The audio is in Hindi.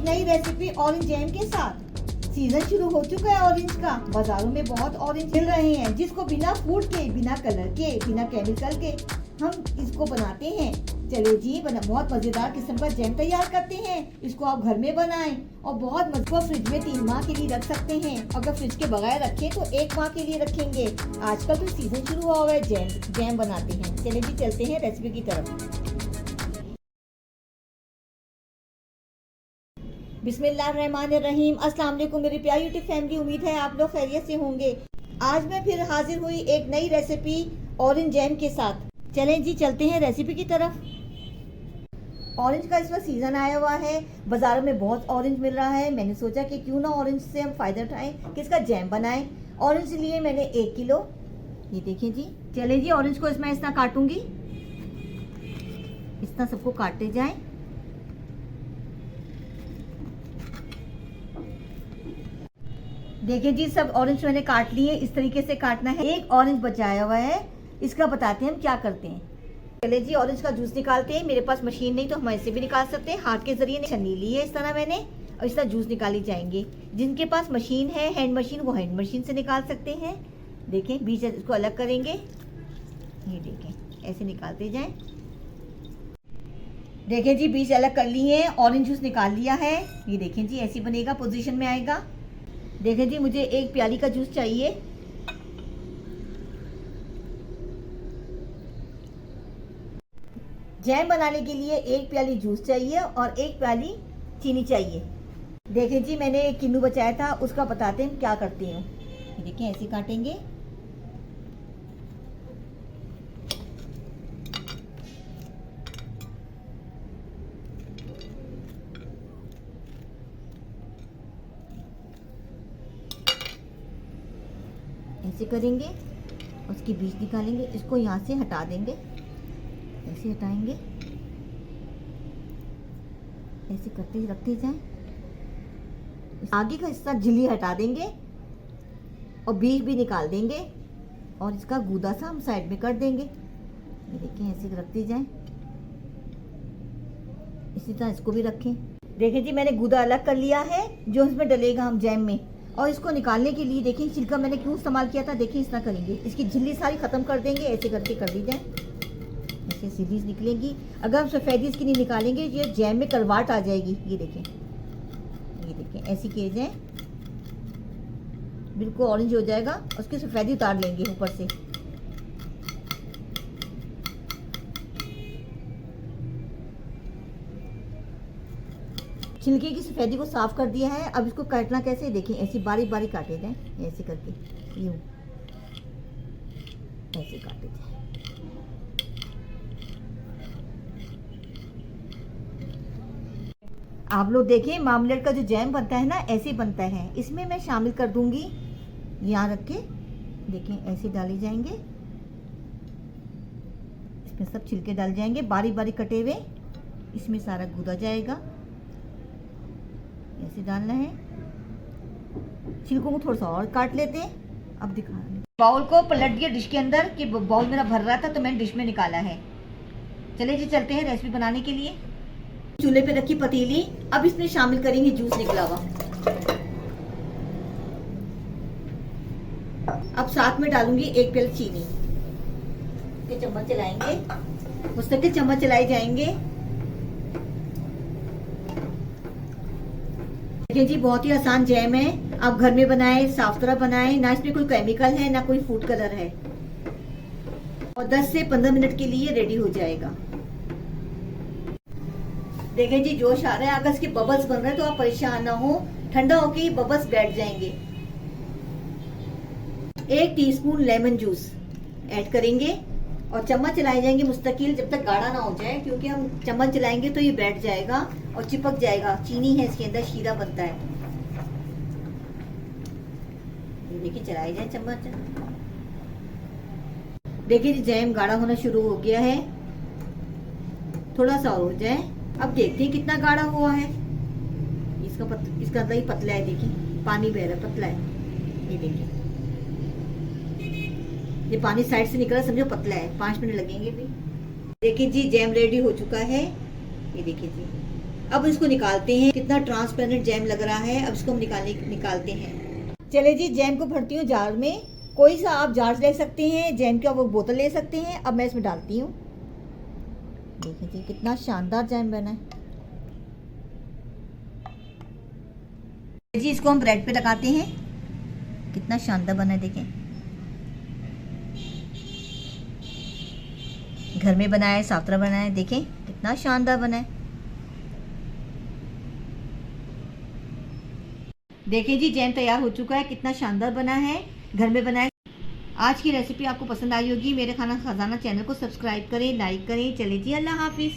नई रेसिपी ऑरेंज जैम के साथ। सीजन शुरू हो चुका है ऑरेंज का। बाजारों में बहुत ऑरेंज मिल रहे हैं जिसको बिना फूड के, बिना कलर के, बिना केमिकल के हम इसको बनाते हैं। चलिए जी, बहुत मजेदार किस्म का जैम तैयार करते हैं। इसको आप घर में बनाएं और बहुत मजबूत फ्रिज में 3 माह के लिए रख सकते हैं। अगर फ्रिज के बगैर रखें तो 1 माह के लिए रखेंगे। आजकल तो सीजन शुरू हुआ है, जैम बनाते हैं। चलिए जी, चलते हैं रेसिपी की तरफ। बिस्मिल्लाहिर्रहमानिर्रहीम। अस्सलाम वालेकुम मेरी प्यारी यूट्यूब फैमिली, उम्मीद है आप लोग खैरियत से होंगे। आज मैं फिर हाजिर हुई एक नई रेसिपी ऑरेंज जैम के साथ। चलें जी, चलते हैं रेसिपी की तरफ। ऑरेंज का इस वक्त सीजन आया हुआ है, बाजारों में बहुत ऑरेंज मिल रहा है। मैंने सोचा कि क्यों ना ऑरेंज से हम फायदा उठाएं, कि इसका जैम बनाएं। ऑरेंज लिए मैंने 1 किलो, ये देखिए जी। चलें जी, ऑरेंज को इसमें इस तरह काटूंगी, इस तरह सबको काटते जाएं। देखिए जी, सब ऑरेंज मैंने काट लिए। इस तरीके से काटना है। एक ऑरेंज बचाया हुआ है, इसका बताते हैं हम क्या करते हैं। चले जी, ऑरेंज का जूस निकालते हैं। मेरे पास मशीन नहीं तो हम ऐसे भी निकाल सकते हैं। हाथ के जरिए छन्नी ली है इस तरह मैंने, और इस तरह जूस निकाली जाएंगे। जिनके पास मशीन है, हैंड मशीन, वो हैंड मशीन से निकाल सकते हैं। देखें, बीज इसको अलग करेंगे, ये देखें ऐसे निकालते जाएं। देखें जी, बीज अलग कर लिए हैं, ऑरेंज जूस निकाल लिया है। ये देखें जी, ऐसी बनेगा, पोजीशन में आएगा। देखें जी, मुझे 1 प्याली का जूस चाहिए। जैम बनाने के लिए 1 प्याली जूस चाहिए और 1 प्याली चीनी चाहिए। देखें जी, मैंने 1 किन्नू बचाया था, उसका बताते हैं क्या करते हैं। देखें, ऐसे काटेंगे, ऐसे करेंगे, उसकी बीज निकालेंगे, इसको यहाँ से हटा देंगे, ऐसे हटाएंगे, ऐसे करते रखते जाएं। आगे का हिस्सा झिल्ली हटा देंगे और बीज भी निकाल देंगे, और इसका गूदा सा हम साइड में कर देंगे। ये देखिए, ऐसे रखते जाएं। इसी तरह इसको भी रखें। देखिए जी, मैंने गूदा अलग कर लिया है जो इसमें डलेगा हम जैम में। और इसको निकालने के लिए देखिए, छिलका मैंने क्यों इस्तेमाल किया था। देखिए, इस तरह करेंगे, इसकी झिल्ली सारी खत्म कर देंगे। ऐसे करके कर दी जाए, ऐसे सीरीज निकलेंगी। अगर हम सफ़ेदी इसकी नहीं निकालेंगे, ये जैम में करवाट आ जाएगी। ये देखें, ये देखें, ऐसी किए जाए, बिल्कुल ऑरेंज हो जाएगा। उसकी सफ़ेदी उतार लेंगे ऊपर से। छिलके की सफ़ेदी को साफ कर दिया है। अब इसको काटना कैसे, देखें, ऐसी बारीक बारीक काटे जाए, ऐसे करके, यूं ऐसे काटे जाए। आप लोग देखें, मामलेट का जो जैम बनता है ना, ऐसे बनता है। इसमें मैं शामिल कर दूंगी, यहाँ रख के देखें, ऐसे डाले जाएंगे। इसमें सब छिलके डाल जाएंगे, बारीक बारीक कटे हुए। इसमें सारा गूदा जाएगा, ऐसे डालना है। छिलकों को थोड़ा सा और काट लेते हैं। अब दिखा, बाउल को पलट दिया डिश के अंदर, कि बाउल मेरा भर रहा था तो मैंने डिश में निकाला है। चलिए जी, चलते हैं रेसिपी बनाने के लिए। चूल्हे पे रखी पतीली, अब इसमें शामिल करेंगे जूस निकला हुआ। अब साथ में डालूंगी 1 प्याली चीनी के चम्मच चलाएंगे, मुस्तकिल चम्मच चलाए जाएंगे। देखिए जी, बहुत ही आसान जैम है। आप घर में बनाएं, साफ सुथरा बनाएं, ना इसमें कोई केमिकल है ना कोई फूड कलर है। और 10 से 15 मिनट के लिए रेडी हो जाएगा। देखें जी, जोश आ रहा है। अगर इसके बबल्स बन रहे हैं तो आप परेशान ना हो, ठंडा होके ही बबल्स बैठ जाएंगे। 1 टीस्पून लेमन जूस ऐड करेंगे और चम्मच चलाए जाएंगे मुस्तकिल, जब तक गाढ़ा ना हो जाए, क्योंकि हम चम्मच चलाएंगे तो ये बैठ जाएगा और चिपक जाएगा। चीनी है इसके अंदर, शीरा बनता है। ये देखिए, चलाए जाए चम्मच। देखिए जी, जैम गाढ़ा होना शुरू हो गया है। थोड़ा सा और हो जाए। अब देखते हैं कितना गाढ़ा हुआ है। इसका अंदर ही पतला है, देखिए पानी बह रहा है, पतला है। ये देखिए, ये पानी साइड से निकल रहा, समझो पतला है। 5 मिनट लगेंगे भी। देखिए जी, जैम रेडी हो चुका है। ये देखिए जी, अब इसको निकालते हैं। कितना ट्रांसपेरेंट जैम लग रहा है। अब इसको हम निकालते हैं। चले जी, जैम को भरती हूँ जार में। कोई सा आप जार ले सकते हैं, जैम का वो बोतल ले सकते हैं। अब मैं इसमें डालती हूँ। देखिए जी कितना शानदार जैम बना है जी। इसको हम ब्रेड पे लगाते हैं। कितना शानदार बना है, देखें। घर में बनाया है, साफ तरह बनाया है, देखें कितना शानदार बना है। देखें जी, जैम तैयार हो चुका है। कितना शानदार बना है, घर में बनाया। आज की रेसिपी आपको पसंद आई होगी। मेरे खाना खजाना चैनल को सब्सक्राइब करें, लाइक करें। चले जी, अल्लाह हाफिज।